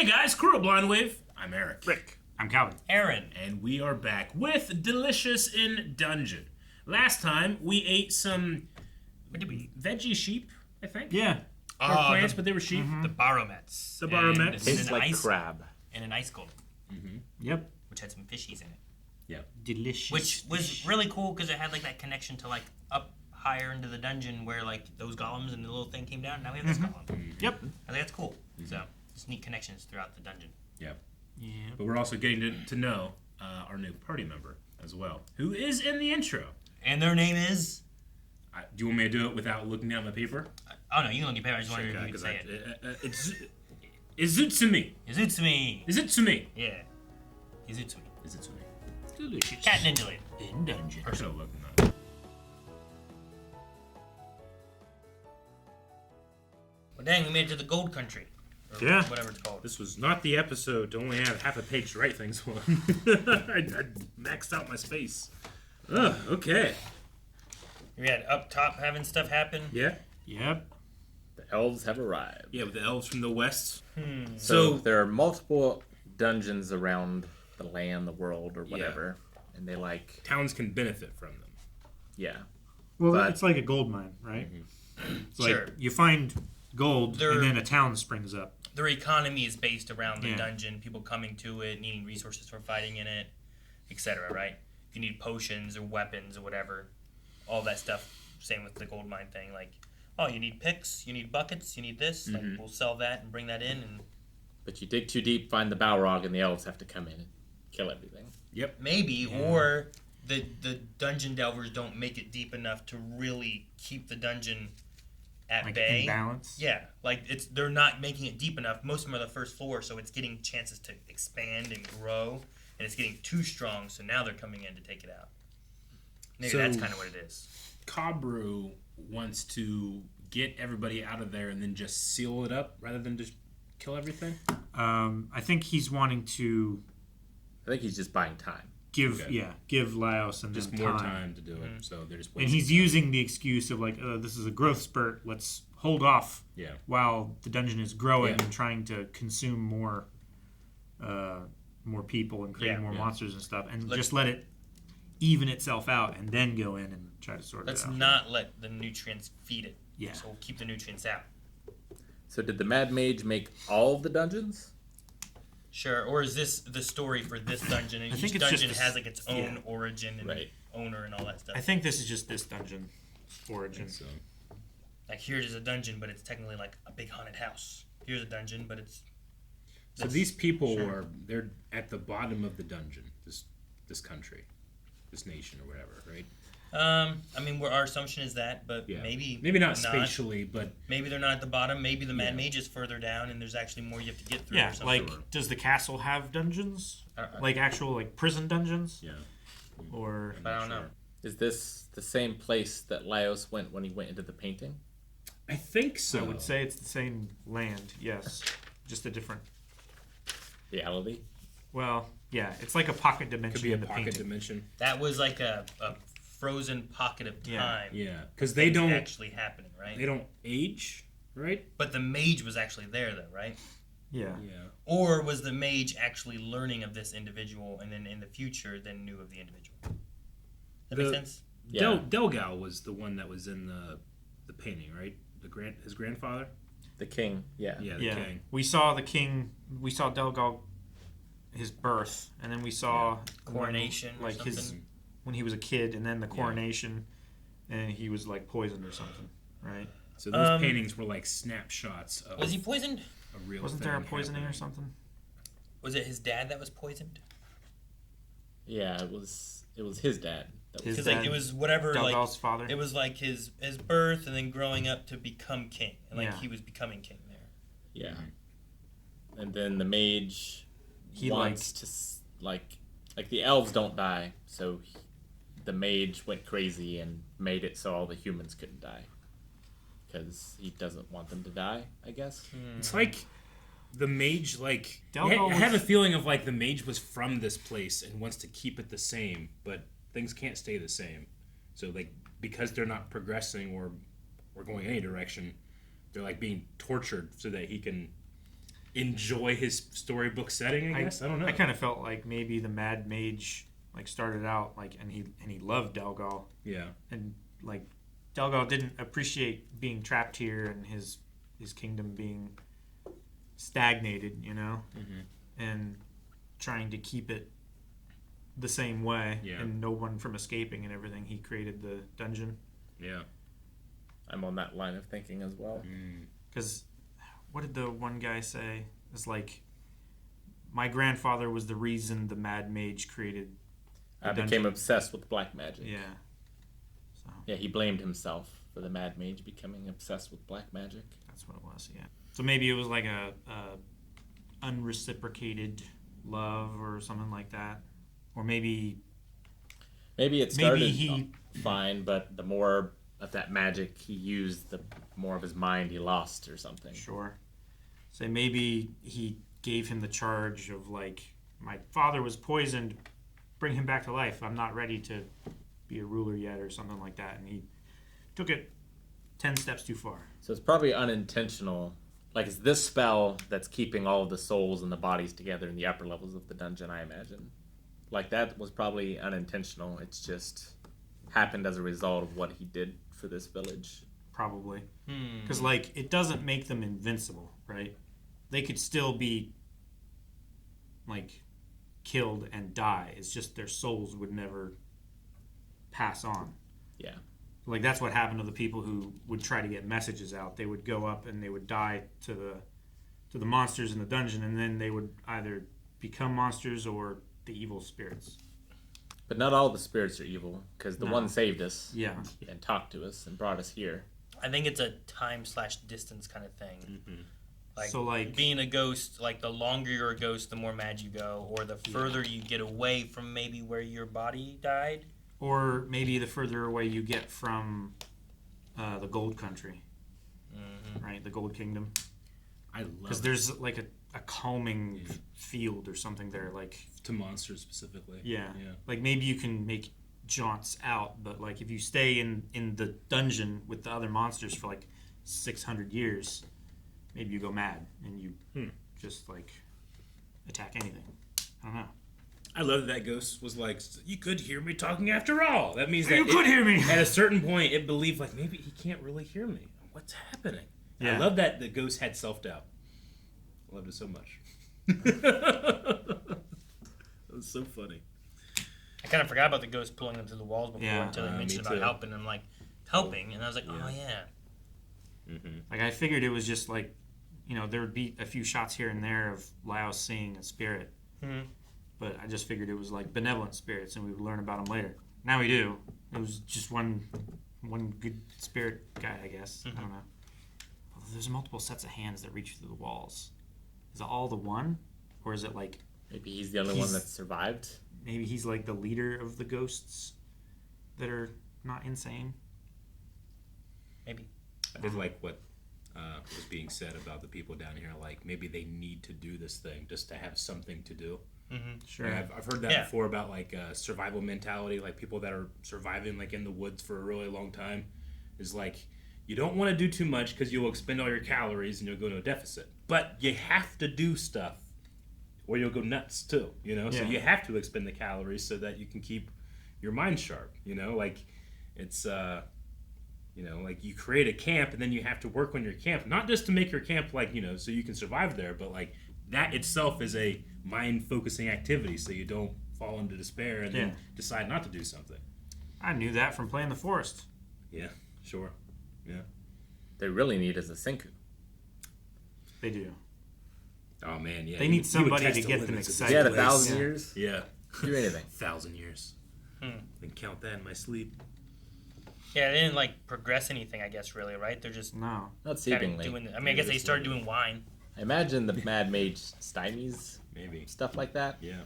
Hey guys, Crew of Blind Wave. I'm Eric. Rick. I'm Calvin. Aaron. And we are back with Delicious in Dungeon. Last time, we ate some veggie sheep, I think. Yeah. Plants, but they were sheep. The Barometz. The Barometz. Tastes like crab. And an ice golem. Mm-hmm. Yep. Which had some fishies in it. Yep. Delicious. Which was really cool because it had like that connection to like up higher into the dungeon where like those golems and the little thing came down. Now we have this golem. Yep. I think that's cool. So just neat connections throughout the dungeon. Yep. Yeah. But we're also getting to know our new party member as well, who is in the intro. And their name is? Do you want me to do it without looking at my paper? Oh no, you can look at your paper. I just wanted you to say it. It's Izutsumi. Izutsumi. Izutsumi. Yeah. Izutsumi. Izutsumi. Delicious. Cat Ninja Lady. In dungeon. Or so looking at it. Well, dang, we made it to the Gold Country. Or Yeah. whatever it's called. This was not the episode to only have half a page to write things on. I maxed out my space. Oh, okay. We had up top having stuff happen. Yeah. Yep. The elves have arrived. Yeah, with the elves from the west. So there are multiple dungeons around the land, the world, or whatever, and they like Towns can benefit from them. yeah. Well, But- it's like a gold mine, right? It's like Sure. you find gold, There- and then a town springs up. Their economy is based around the Yeah. dungeon, people coming to it, needing resources for fighting in it, etc. Right? If you need potions or weapons or whatever, all that stuff. Same with the gold mine thing. Like, oh, you need picks, you need buckets, you need this. Like, we'll sell that and bring that in. And But you dig too deep, find the Balrog, and the elves have to come in and kill everything. Yep. maybe, or the dungeon delvers don't make it deep enough to really keep the dungeon at Like bay. in balance. Yeah, like they're not making it deep enough. Most of them are the first floor, so it's getting chances to expand and grow, and it's getting too strong. So now they're coming in to take it out. Maybe So- that's kind of what it is. Kabru wants to get everybody out of there and then just seal it up rather than just kill everything. I think he's wanting to I think he's just buying time. give Okay. give Laios and Just them more time to do it. So they're just And wasting he's time. using the excuse of like, this is a growth spurt. Let's hold off Yeah. while the dungeon is growing Yeah. and trying to consume more people and create Yeah. more Yeah. monsters and stuff, and Let's- just let it even itself out, and then go in and try to sort Let's it out. not let the nutrients feed it. Yeah. So we'll keep the nutrients out. So did the Mad Mage make all of the dungeons? Sure. Or is this the story for this dungeon? And I think each it's just dungeon this- has like its own yeah. origin and Right. owner and all that stuff. I think this is just this dungeon origin. So Like here's a dungeon, but it's technically like a big haunted house. Here's a dungeon, but it's these people they're at the bottom of the dungeon. This country, this nation or whatever, right? I mean, our assumption is that, but Yeah. maybe not spatially, but Maybe they're not at the bottom. Maybe the Mad Mage is further down, and there's actually more you have to get through. Yeah, or something. like does the castle have dungeons? Uh-uh. Like actual like prison dungeons? yeah. Or I don't know. Is this the same place that Laios went when he went into the painting? I think so. I would say it's the same land. Yes, just a different. Reality? Well, yeah, it's like a pocket dimension could be a in the pocket painting. dimension. That was like a frozen pocket of Yeah. time. Yeah, because they don't actually happening, right? age, right? But the mage was actually there, though, right? Yeah. Yeah. Or was the mage actually learning of this individual, and then in the future, then knew of the individual? That make sense? Yeah. Delgal was the one that was in the painting, right? His grandfather. The king, yeah. Yeah, the Yeah. king. We saw the king. We saw Delgal, his birth, and then we saw Coronation or like his something? when he was a kid, and then the coronation, and he was like poisoned or something, right? So those paintings were like snapshots of Was he poisoned? a real Wasn't thing there a poisoning or happening. something? Was it his dad that was poisoned? Yeah, it was his dad. That was His Because like dad, it was whatever, Delgal's like father. it was like his birth, and then growing up to become king, and like Yeah. he was becoming king there. yeah. And then the mage He wants to like the elves don't die, so the mage went crazy and made it so all the humans couldn't die because he doesn't want them to die, I guess. It's like the mage, like Delgal I have a was- feeling of like the mage was from this place and wants to keep it the same, but things can't stay the same. So like because they're not progressing or going any direction, they're like being tortured so that he can enjoy his storybook setting. I guess I don't know. I kind of felt like maybe the Mad Mage like started out like, and he loved Delgal, yeah. and like Delgal didn't appreciate being trapped here and his kingdom being stagnated, you know, and trying to keep it the same way and no one from escaping and everything. He created the dungeon. Yeah. I'm on that line of thinking as well. Because what did the one guy say? It's like, my grandfather was the reason the Mad Mage created the I became dungeon. obsessed with black magic. Yeah. So Yeah, he blamed himself for the Mad Mage becoming obsessed with black magic. that's what it was, yeah. So maybe it was like a unreciprocated love or something like that. Or maybe Maybe it started he fine, but the more of that magic he used, the more of his mind he lost or something. Sure. So maybe he gave him the charge of like, my father was poisoned, bring him back to life. I'm not ready to be a ruler yet or something like that. And he took it 10 steps too far. So it's probably unintentional. Like, it's this spell that's keeping all of the souls and the bodies together in the upper levels of the dungeon, I imagine. Like, that was probably unintentional. It's just happened as a result of what he did for this village. Probably. Because, like, it doesn't make them invincible, right? They could still be, like, killed and die. It's just their souls would never pass on. Yeah. Like, that's what happened to the people who would try to get messages out. They would go up and they would die to the monsters in the dungeon, and then they would either become monsters or the evil spirits. But not all the spirits are evil, because the No. one saved us Yeah. and talked to us and brought us here. I think it's a time/distance kind of thing. Like, So, like- being a ghost, like the longer you're a ghost, the more mad you go, or the further you get away from maybe where your body died. Or maybe the further away you get from the Gold Country, right? The Gold Kingdom. I love Because there's like a calming field or something there. Like, to monsters specifically. yeah. Like maybe you can make jaunts out, but like if you stay in the dungeon with the other monsters for like 600 years, maybe you go mad and you just like attack anything. I don't know. I love that ghost was like, you could hear me talking after all. That means that You could hear me. At a certain point, it believed like maybe he can't really hear me. What's happening? Yeah. I love that the ghost had self-doubt. I loved it so much. That was so funny. I kind of forgot about the ghost pulling them through the walls before Yeah. until they mentioned Me about too. helping. And I'm like, helping? And I was like, oh yeah. Like I figured it was just like, you know, there would be a few shots here and there of Laios seeing a spirit. But I just figured it was like benevolent spirits, and we would learn about them later. Now we do. It was just one good spirit guy, I guess. I don't know. Although there's multiple sets of hands that reach through the walls. Is it all the one, or is it like Maybe he's the only one that survived. maybe he's like the leader of the ghosts that are not insane? Maybe. I did like what was being said about the people down here. Like maybe they need to do this thing just to have something to do. Sure. And I've heard that Yeah. before about like survival mentality, like people that are surviving like in the woods for a really long time is like you don't want to do too much because you'll expend all your calories and you'll go into a deficit. But you have to do stuff or you'll go nuts too, you know? So Yeah. you have to expend the calories so that you can keep your mind sharp, you know? Like it's you know, like you create a camp and then you have to work on your camp, not just to make your camp like, you know, so you can survive there, but like that itself is a mind-focusing activity, so you don't fall into despair and then decide not to do something. I knew that from playing the forest. Yeah, sure. Yeah. They really need is a Senku. They do. Oh man, yeah. They you- need you would somebody test to the get them limits of this excited. Yeah, the place. 1,000 Yeah. years. Yeah. Do anything. 1,000 years. Then count that in my sleep. Yeah, they didn't like progress anything, I guess, really, right? They're just No. Not kind of seemingly. doing. I mean, I guess they started doing wine. I imagine the Mad Mage stymies Maybe. stuff like that. Yeah.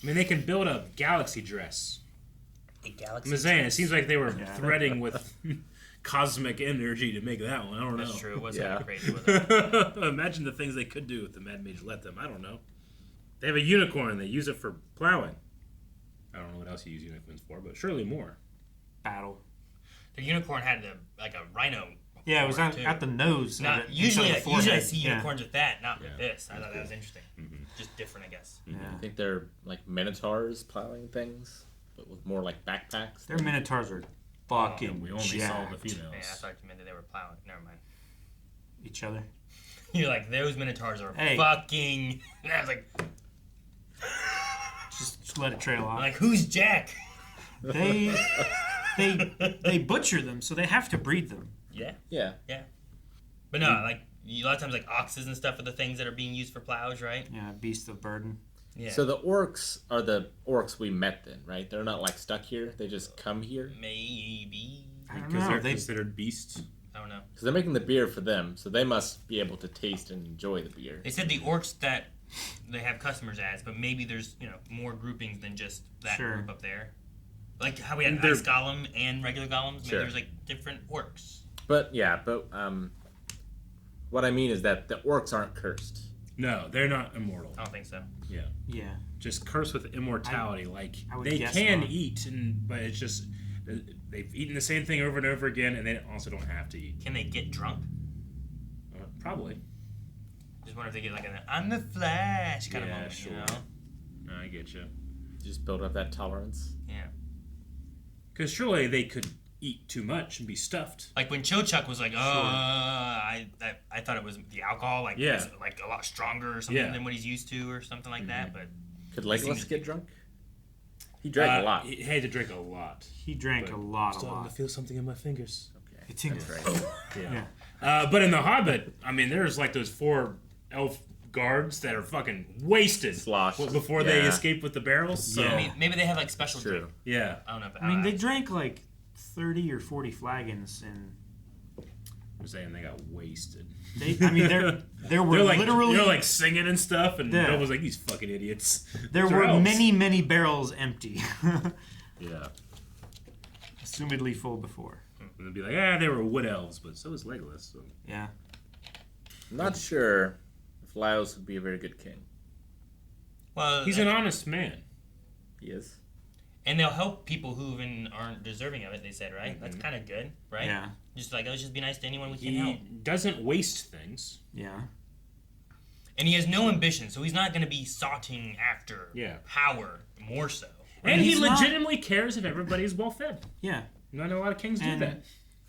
I mean, they can build a galaxy dress. A galaxy. I'm just saying, it seems like they were Yeah. threading with cosmic energy to make that one. I don't know. That's true. It wasn't Yeah. crazy with it. Imagine the things they could do if the Mad Mage let them. I don't know. They have a unicorn. They use it for plowing. I don't know what else you use unicorns for, but surely more. Battle. The unicorn had like a rhino Yeah, it was Too. at the nose. Not of it, usually. instead of the Usually I forehead. see Yeah. unicorns with that, not with Yeah. this. I thought that was interesting. Just different, I guess. Yeah. I think they're like Minotaurs plowing things, but with more like backpacks. Their Minotaurs are fucking And we only saw the jacked. females. Yeah, I thought you meant that they were plowing. Never mind. Each other. You're like, those Minotaurs are Hey. fucking. And I was like, Just let it trail I'm off. like, who's Jack? They butcher them, so they have to breed them. Yeah, Yeah. but no, like a lot of times, like oxes and stuff are the things that are being used for plows, right? Yeah, beast of burden. Yeah. So the orcs are the orcs we met then, right? They're not like stuck here. They just come here Maybe. I don't Because know. they're They considered beasts. I don't know. because they're making the beer for them, so they must be able to taste and enjoy the beer. They said the orcs that they have customers as, but maybe there's more groupings than just that Sure. group up there. Like how we had They're- ice golem and regular golems. Maybe Sure. there's like different orcs. But what I mean is that the orcs aren't cursed. No, they're not immortal. I don't think so. yeah. Just cursed with immortality. I would they guess can not. eat, but it's just they've eaten the same thing over and over again, and they also don't have to eat. Can they get drunk? Probably. Just wonder if they get like an "I'm the Flash" kind of Yeah, moment. sure. You know? No, I get you. Just build up that tolerance. Yeah. Because surely they could eat too much and be stuffed. Like when Chochuck was like, I thought it was the alcohol, like Yeah. was, like a lot stronger or something Yeah. than what he's used to, or something like that. But Could seems Legolas to get drunk? He drank a lot. He had to drink a lot. He drank But a lot. Starting to feel something in my fingers. Okay. It's in That's right. Yeah. But in The Hobbit, I mean, there's like those 4 elf guards that are fucking wasted Sloshed. before they Yeah. escape with the barrels. So, I mean, maybe they have like special True. drink. yeah. I don't know. If, I mean, they drank like 30 or 40 flagons, and I'm saying they got wasted. I mean, there were They're like, literally like singing and stuff, and Yeah. Bill was like, these fucking idiots. there These are were elves. many barrels empty, Yeah. assumedly full before. And they'd be like, they were wood elves, but so was Legolas. So. Yeah. I'm not sure if Laios would be a very good king. well, He's an honest man. He is. and they'll help people who even aren't deserving of it. They said, right? That's kind of good, right? Yeah. Just like let's just be nice to anyone we can He help. doesn't waste things. Yeah. And he has no ambition, so he's not going to be soughting after power more so. And he he's not- legitimately cares if everybody's well fed. Yeah. Not a lot of kings do And that.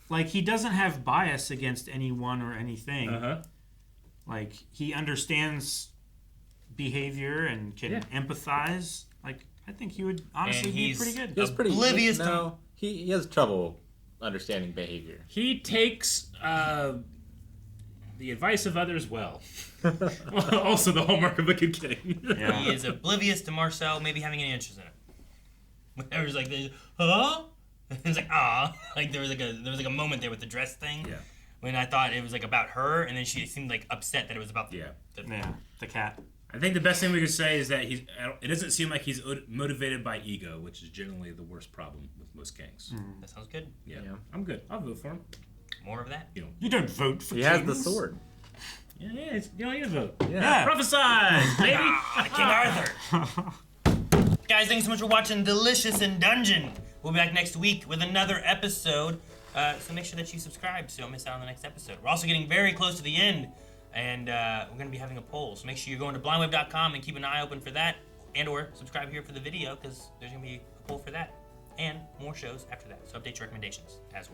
like he doesn't have bias against anyone or anything. Uh-huh. Like he understands behavior and can empathize. Like I think he would honestly And be he's- pretty good. He was pretty Oblivious to- No, he has trouble understanding behavior. He takes the advice of others well. Also the hallmark of a good king. Yeah. He is oblivious to Marcel maybe having any interest in it. Whenever it's like, huh? It's like, ah, like there was like a moment there with the dress thing. Yeah. When I thought it was like about her, and then she seemed like upset that it was about the. Yeah. Yeah. The cat. I think the best thing we could say is that it doesn't seem like he's motivated by ego, which is generally the worst problem with most kings. That sounds good. Yeah. Yeah. I'm good. I'll vote for him. More of that. You don't vote for He kings. has the sword. Yeah, you don't need to vote. Yeah. Prophesy, baby! King Arthur. Guys, thanks so much for watching Delicious in Dungeon. We'll be back next week with another episode. So make sure that you subscribe so you don't miss out on the next episode. We're also getting very close to the end, and we're going to be having a poll. So make sure you're going to blindwave.com and keep an eye open for that, and or subscribe here for the video because there's going to be a poll for that, and more shows after that. So update your recommendations as well.